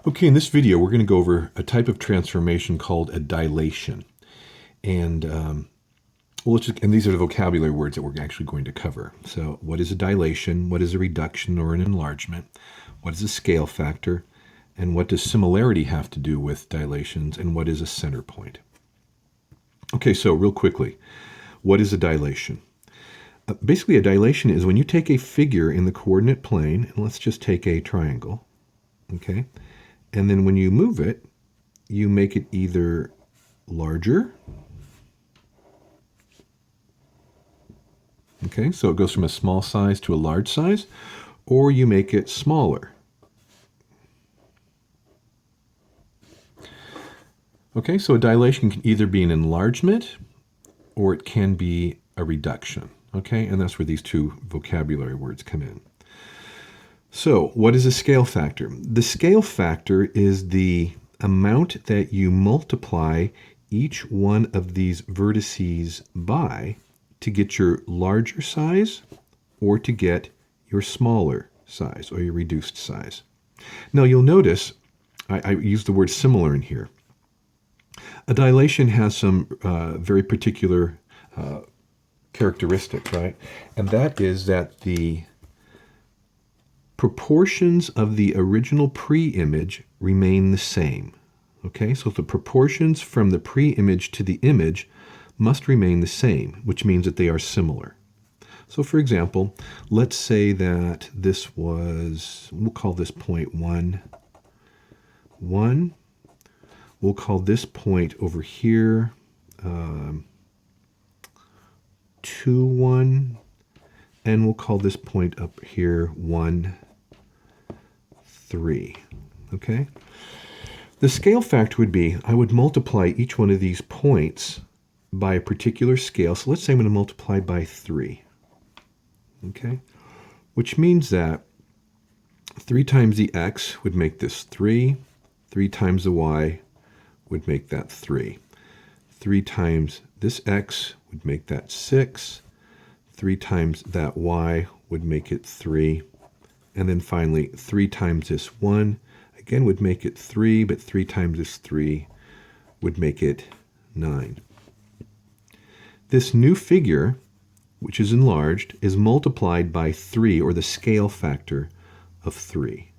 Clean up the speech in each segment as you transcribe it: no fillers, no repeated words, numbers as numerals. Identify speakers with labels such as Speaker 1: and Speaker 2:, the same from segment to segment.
Speaker 1: Okay, in this video, we're going to go over a type of transformation called a dilation. And, and these are the vocabulary words that we're actually going to cover. So what is a dilation? What is a reduction or an enlargement? What is a scale factor? And what does similarity have to do with dilations? And what is a center point? Okay, so real quickly, what is a dilation? Basically, a dilation is when you take a figure in the coordinate plane, and let's just take a triangle, okay? And then when you move it, you make it either larger, okay, so it goes from a small size to a large size, or you make it smaller. Okay, so a dilation can either be an enlargement or it can be a reduction, okay, and that's where these two vocabulary words come in. So what is a scale factor? The scale factor is the amount that you multiply each one of these vertices by to get your larger size or to get your smaller size or your reduced size. Now you'll notice I use the word similar in here. A dilation has some very particular characteristic, right? And that is that the proportions of the original pre-image remain the same. Okay, so the proportions from the pre-image to the image must remain the same, which means that they are similar. So for example, let's say that this was, we'll call this point 1, 1. We'll call this point over here 2, 1. And we'll call this point up here 1, 3. Okay? The scale factor would be, I would multiply each one of these points by a particular scale. So let's say I'm going to multiply by 3. Okay? Which means that 3 times the x would make this 3. 3 times the y would make that 3. 3 times this x would make that 6. 3 times that y would make it 3. And then finally, 3 times this 1, again, would make it 3, but 3 times this 3 would make it 9. This new figure, which is enlarged, is multiplied by 3, or the scale factor of 3.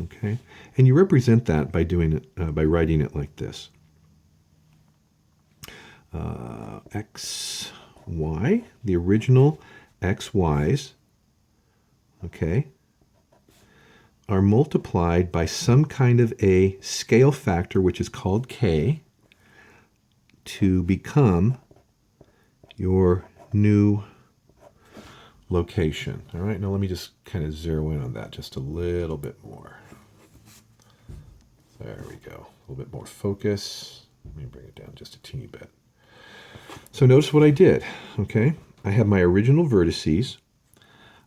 Speaker 1: Okay? And you represent that by doing it, by writing it like this. X, y, the original xy's, okay, are multiplied by some kind of a scale factor, which is called k, to become your new location. All right, now let me just kind of zero in on that just a little bit more. There we go. A little bit more focus. Let me bring it down just a teeny bit. So notice what I did, okay? I have my original vertices.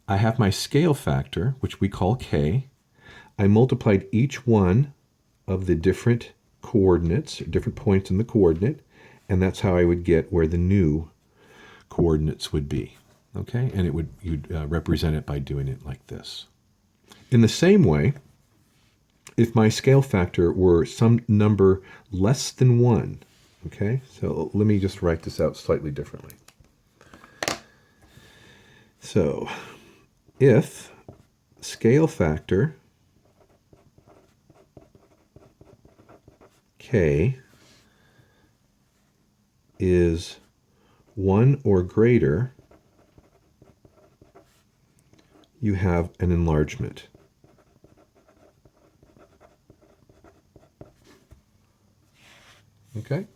Speaker 1: I have my scale factor, which we call k. I multiplied each one of the different coordinates, different points in the coordinate, and that's how I would get where the new coordinates would be, okay? And you'd represent it by doing it like this. In the same way, if my scale factor were some number less than 1, okay? So let me just write this out slightly differently. So if scale factor k is 1 or greater, you have an enlargement. Okay?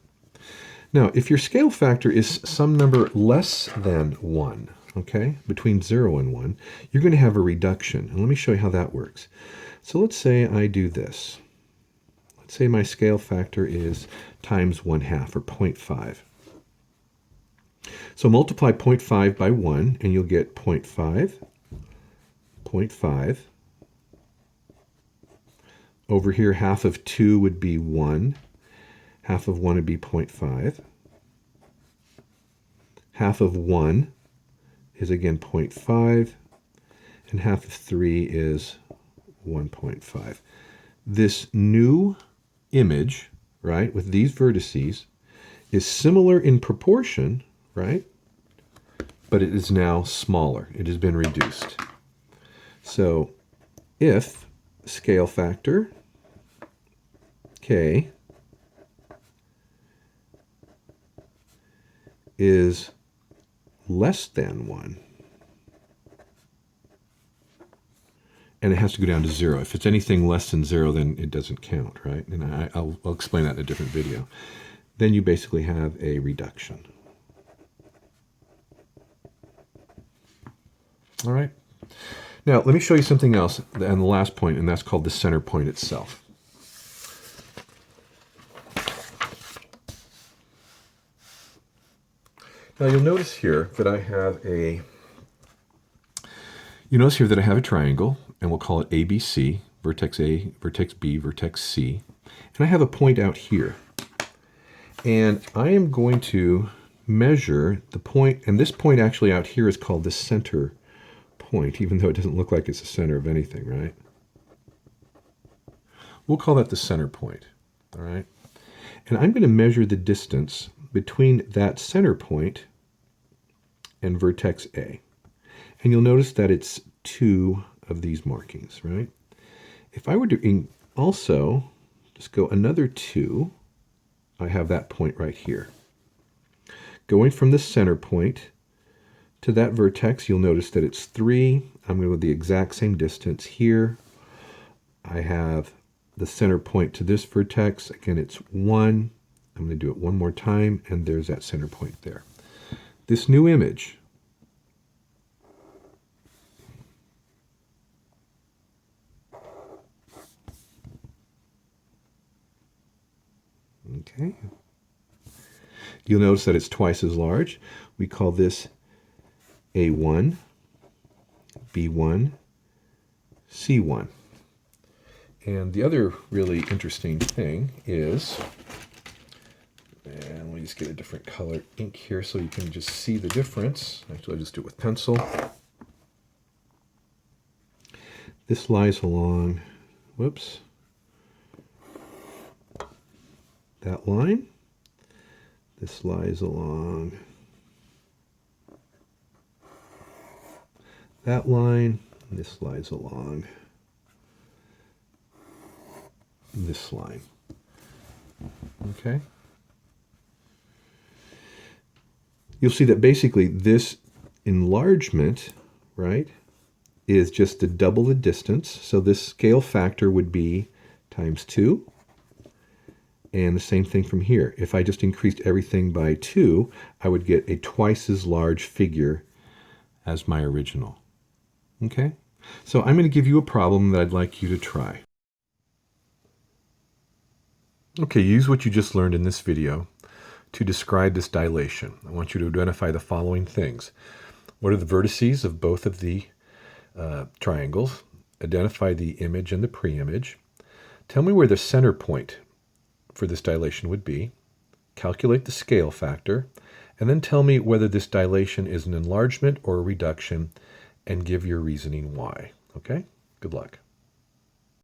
Speaker 1: Now, if your scale factor is some number less than 1, okay, between 0 and 1, you're going to have a reduction. And let me show you how that works. So let's say I do this. Let's say my scale factor is times 1/2, or 0.5. So multiply 0.5 by 1, and you'll get 0.5, 0.5. Over here, half of 2 would be 1. Half of 1 would be 0.5. Half of 1 is again 0.5. And half of 3 is 1.5. this new image, right, with these vertices is similar in proportion, right, but it is now smaller. It has been reduced. So if scale factor K is less than 1, and it has to go down to 0. If it's anything less than 0, then it doesn't count, right? And I'll explain that in a different video. Then you basically have a reduction. All right. Now, let me show you something else on the last point, and that's called the center point itself. Now, you'll notice here that I have a triangle, and we'll call it ABC, vertex A, vertex B, vertex C. And I have a point out here. And I am going to measure the point, and this point actually out here is called the center point, even though it doesn't look like it's the center of anything, right? We'll call that the center point, all right? And I'm going to measure the distance between that center point and vertex A. And you'll notice that it's 2 of these markings, right? If I were to also just go another 2, I have that point right here. Going from the center point to that vertex, you'll notice that it's 3. I'm going to go the exact same distance here. I have the center point to this vertex. Again, it's 1. I'm going to do it one more time, and there's that center point there. This new image, okay, you'll notice that it's twice as large. We call this A1, B1, C1. And the other really interesting thing is, and let me just get a different color ink here so you can just see the difference. Actually, I'll just do it with pencil. This lies along, whoops, that line. This lies along that line, and this lies along this line. Okay? You'll see that basically this enlargement, right, is just to double the distance. So this scale factor would be times 2. And the same thing from here. If I just increased everything by 2, I would get a twice as large figure as my original. Okay? So I'm going to give you a problem that I'd like you to try. Okay, use what you just learned in this video to describe this dilation. I want you to identify the following things. What are the vertices of both of the triangles? Identify the image and the pre-image. Tell me where the center point for this dilation would be. Calculate the scale factor. And then tell me whether this dilation is an enlargement or a reduction, and give your reasoning why. Okay? Good luck.